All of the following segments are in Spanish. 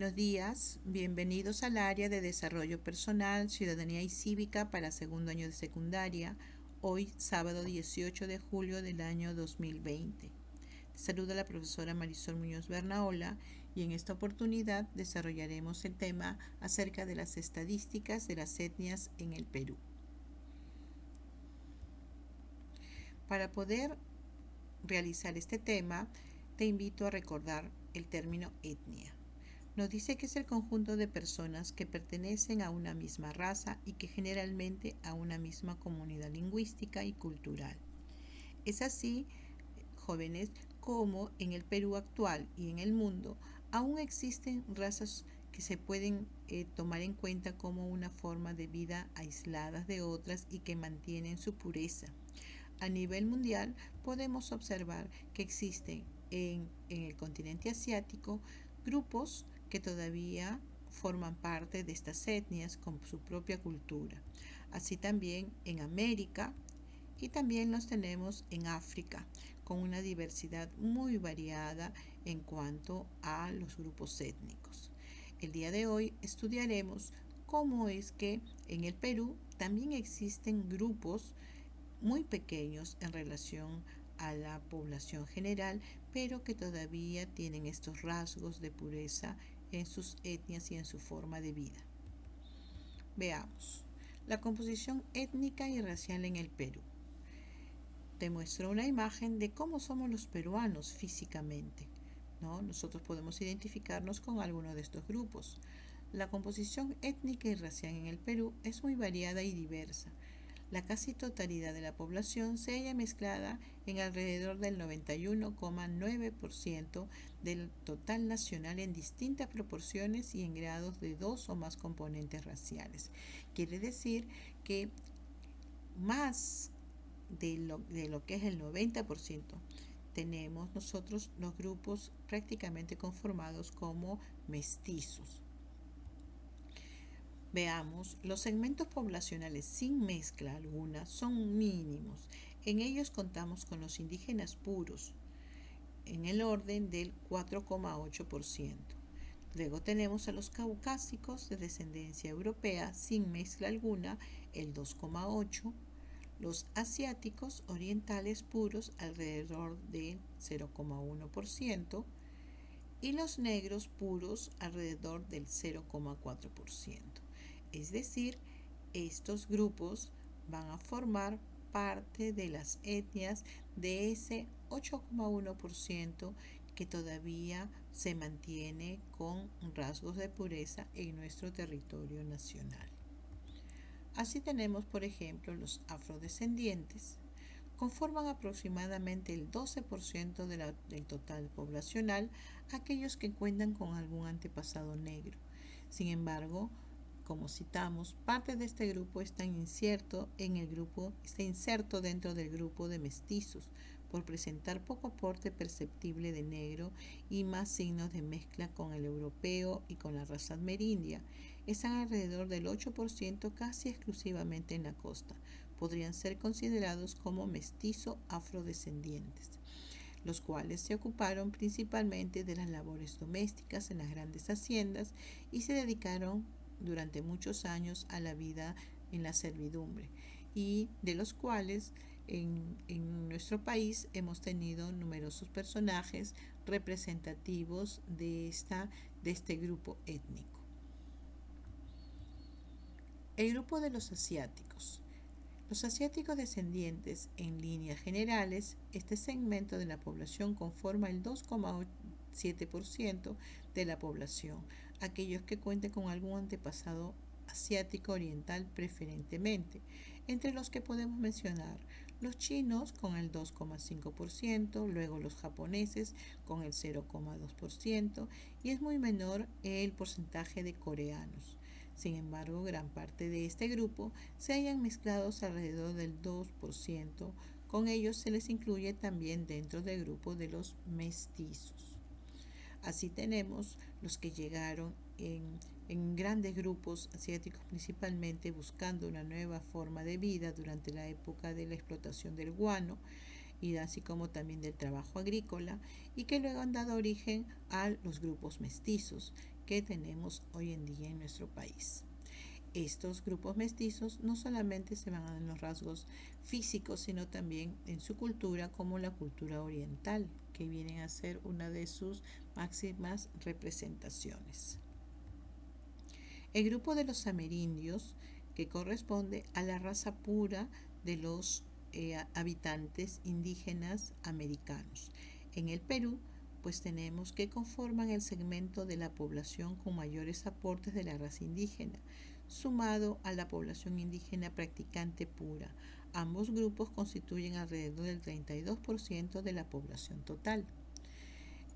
Buenos días, bienvenidos al área de desarrollo personal, ciudadanía y cívica para segundo año de secundaria, hoy sábado 18 de julio del año 2020. Te saluda la profesora Marisol Muñoz Bernaola y en esta oportunidad desarrollaremos el tema acerca de las estadísticas de las etnias en el Perú. Para poder realizar este tema, te invito a recordar el término etnia. Nos dice que es el conjunto de personas que pertenecen a una misma raza y que generalmente a una misma comunidad lingüística y cultural. Es así, jóvenes, como en el Perú actual y en el mundo aún existen razas que se pueden tomar en cuenta como una forma de vida aisladas de otras y que mantienen su pureza. A nivel mundial podemos observar que existen en el continente asiático grupos que todavía forman parte de estas etnias con su propia cultura. Así también en América y también los tenemos en África con una diversidad muy variada en cuanto a los grupos étnicos. El día de hoy estudiaremos cómo es que en el Perú también existen grupos muy pequeños en relación a la población general, pero que todavía tienen estos rasgos de pureza en sus etnias y en su forma de vida. Veamos. La composición étnica y racial en el Perú. Te muestro una imagen de cómo somos los peruanos físicamente, ¿no? Nosotros podemos identificarnos con alguno de estos grupos. La composición étnica y racial en el Perú es muy variada y diversa. La casi totalidad de la población se halla mezclada en alrededor del 91,9% del total nacional en distintas proporciones y en grados de dos o más componentes raciales. Quiere decir que más de lo que es el 90% tenemos nosotros los grupos prácticamente conformados como mestizos. Veamos, los segmentos poblacionales sin mezcla alguna son mínimos. En ellos contamos con los indígenas puros, en el orden del 4,8%. Luego tenemos a los caucásicos de descendencia europea sin mezcla alguna, el 2,8%. Los asiáticos orientales puros alrededor del 0,1% y los negros puros alrededor del 0,4%. Es decir, estos grupos van a formar parte de las etnias de ese 8,1% que todavía se mantiene con rasgos de pureza en nuestro territorio nacional. Así tenemos, por ejemplo, los afrodescendientes, conforman aproximadamente el 12% del total poblacional aquellos que cuentan con algún antepasado negro. Sin embargo, como citamos, parte de este grupo está inserto dentro del grupo de mestizos por presentar poco aporte perceptible de negro y más signos de mezcla con el europeo y con la raza amerindia. Están alrededor del 8% casi exclusivamente en la costa. Podrían ser considerados como mestizo afrodescendientes, los cuales se ocuparon principalmente de las labores domésticas en las grandes haciendas y se dedicaron durante muchos años a la vida en la servidumbre, y de los cuales en nuestro país hemos tenido numerosos personajes representativos de este grupo étnico. El grupo de los asiáticos. Los asiáticos descendientes, en líneas generales, este segmento de la población conforma el 2,7% de la población, aquellos que cuenten con algún antepasado asiático oriental preferentemente, entre los que podemos mencionar los chinos con el 2,5%, luego los japoneses con el 0,2% y es muy menor el porcentaje de coreanos. Sin embargo, gran parte de este grupo se hallan mezclados alrededor del 2%. Con ellos se les incluye también dentro del grupo de los mestizos. Así tenemos los que llegaron en grandes grupos asiáticos, principalmente buscando una nueva forma de vida durante la época de la explotación del guano y así como también del trabajo agrícola, y que luego han dado origen a los grupos mestizos, que tenemos hoy en día en nuestro país. Estos grupos mestizos no solamente se van a dar en los rasgos físicos, sino también en su cultura, como la cultura oriental, que viene a ser una de sus máximas representaciones. El grupo de los amerindios, que corresponde a la raza pura de los habitantes indígenas americanos. En el Perú, pues tenemos que conforman el segmento de la población con mayores aportes de la raza indígena, sumado a la población indígena practicante pura. Ambos grupos constituyen alrededor del 32% de la población total.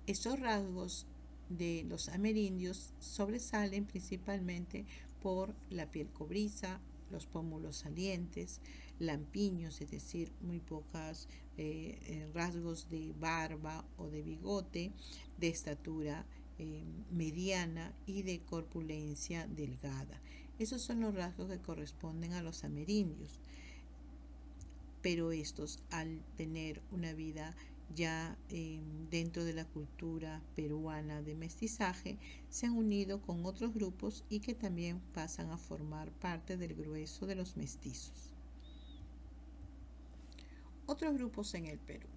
Estos rasgos de los amerindios sobresalen principalmente por la piel cobriza, los pómulos salientes, lampiños, es decir, muy pocos rasgos de barba o de bigote, de estatura mediana y de corpulencia delgada. Esos son los rasgos que corresponden a los amerindios. Pero estos, al tener una vida ya dentro de la cultura peruana de mestizaje, se han unido con otros grupos y que también pasan a formar parte del grueso de los mestizos. Otros grupos en el Perú.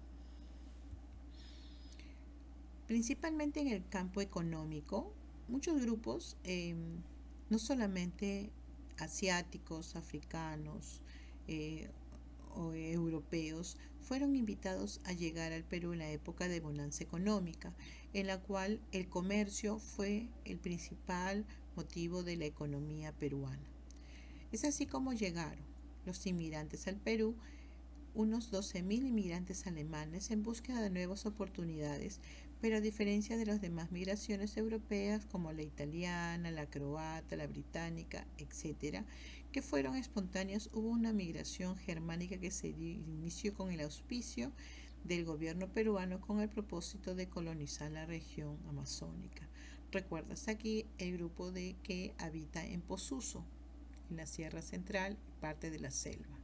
Principalmente en el campo económico, muchos grupos, no solamente asiáticos, africanos o europeos, fueron invitados a llegar al Perú en la época de bonanza económica, en la cual el comercio fue el principal motivo de la economía peruana. Es así como llegaron los inmigrantes al Perú, unos 12.000 inmigrantes alemanes en búsqueda de nuevas oportunidades, pero a diferencia de las demás migraciones europeas como la italiana, la croata, la británica, etc., que fueron espontáneas, hubo una migración germánica que se inició con el auspicio del gobierno peruano con el propósito de colonizar la región amazónica. Recuerdas aquí el grupo de que habita en Posuso, en la Sierra Central, parte de la selva.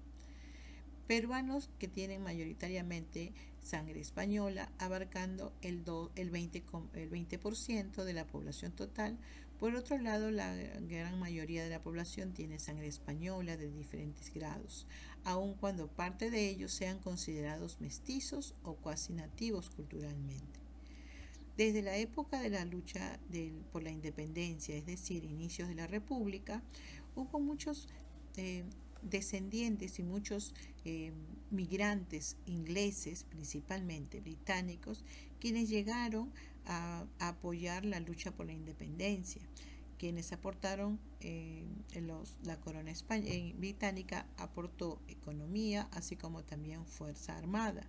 Peruanos que tienen mayoritariamente sangre española, abarcando el 20% de la población total. Por otro lado, la gran mayoría de la población tiene sangre española de diferentes grados, aun cuando parte de ellos sean considerados mestizos o cuasi nativos culturalmente. Desde la época de la lucha por la independencia, es decir, inicios de la República, hubo muchos descendientes y muchos migrantes ingleses, principalmente británicos, quienes llegaron a apoyar la lucha por la independencia, quienes aportaron, la corona británica aportó economía, así como también fuerza armada.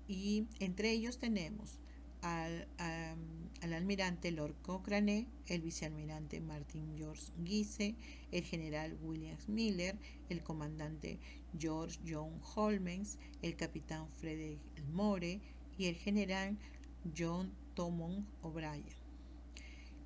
Y entre ellos tenemos al almirante Lord Cochrane, el vicealmirante Martin George Guise, el general William Miller, el comandante George John Holmens, el capitán Frederick Elmore y el general John Thomond O'Brien,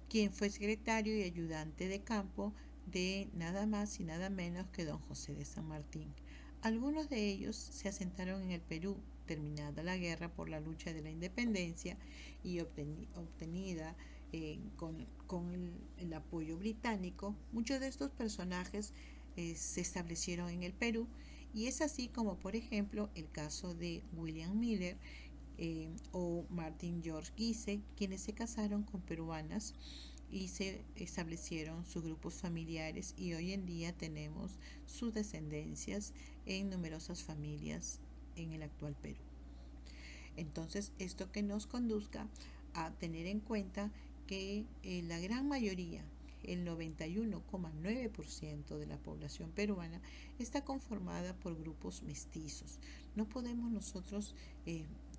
quien fue secretario y ayudante de campo de nada más y nada menos que don José de San Martín. Algunos de ellos se asentaron en el Perú terminada la guerra por la lucha de la independencia y obtenida con el apoyo británico. Muchos de estos personajes se establecieron en el Perú, y es así como, por ejemplo, el caso de William Miller o Martin George Guise, quienes se casaron con peruanas y se establecieron sus grupos familiares, y hoy en día tenemos sus descendencias en numerosas familias en el actual Perú. Entonces, esto que nos conduzca a tener en cuenta que la gran mayoría, el 91,9% de la población peruana, está conformada por grupos mestizos. No podemos nosotros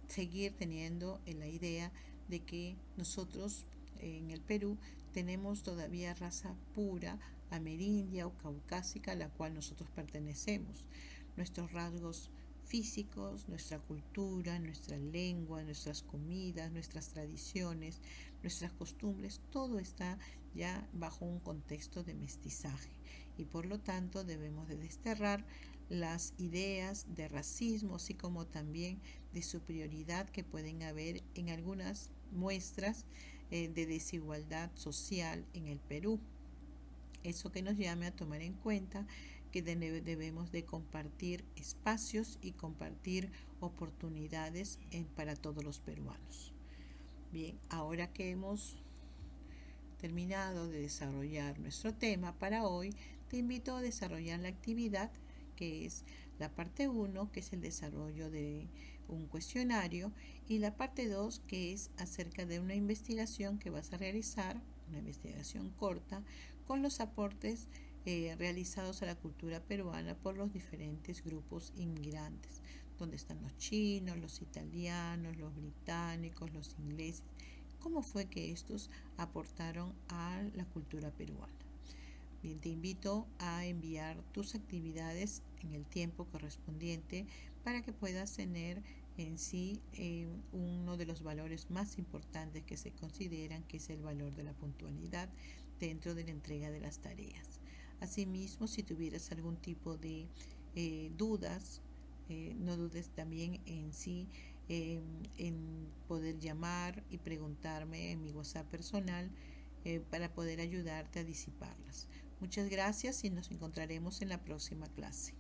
seguir teniendo la idea de que nosotros en el Perú tenemos todavía raza pura, amerindia o caucásica, a la cual nosotros pertenecemos. Nuestros rasgos físicos, nuestra cultura, nuestra lengua, nuestras comidas, nuestras tradiciones, nuestras costumbres, todo está ya bajo un contexto de mestizaje, y por lo tanto debemos de desterrar las ideas de racismo, así como también de superioridad que pueden haber en algunas muestras de desigualdad social en el Perú. Eso que nos llame a tomar en cuenta que debemos de compartir espacios y compartir oportunidades para todos los peruanos. Bien, ahora que hemos terminado de desarrollar nuestro tema para hoy, te invito a desarrollar la actividad que es la parte 1, que es el desarrollo de un cuestionario, y la parte 2, que es acerca de una investigación que vas a realizar, una investigación corta, con los aportes realizados a la cultura peruana por los diferentes grupos inmigrantes, donde están los chinos, los italianos, los británicos, los ingleses, cómo fue que estos aportaron a la cultura peruana. Bien, te invito a enviar tus actividades en el tiempo correspondiente para que puedas tener en sí uno de los valores más importantes que se consideran, que es el valor de la puntualidad dentro de la entrega de las tareas. Asimismo, si tuvieras algún tipo de dudas, no dudes también en sí en poder llamar y preguntarme en mi WhatsApp personal para poder ayudarte a disiparlas. Muchas gracias y nos encontraremos en la próxima clase.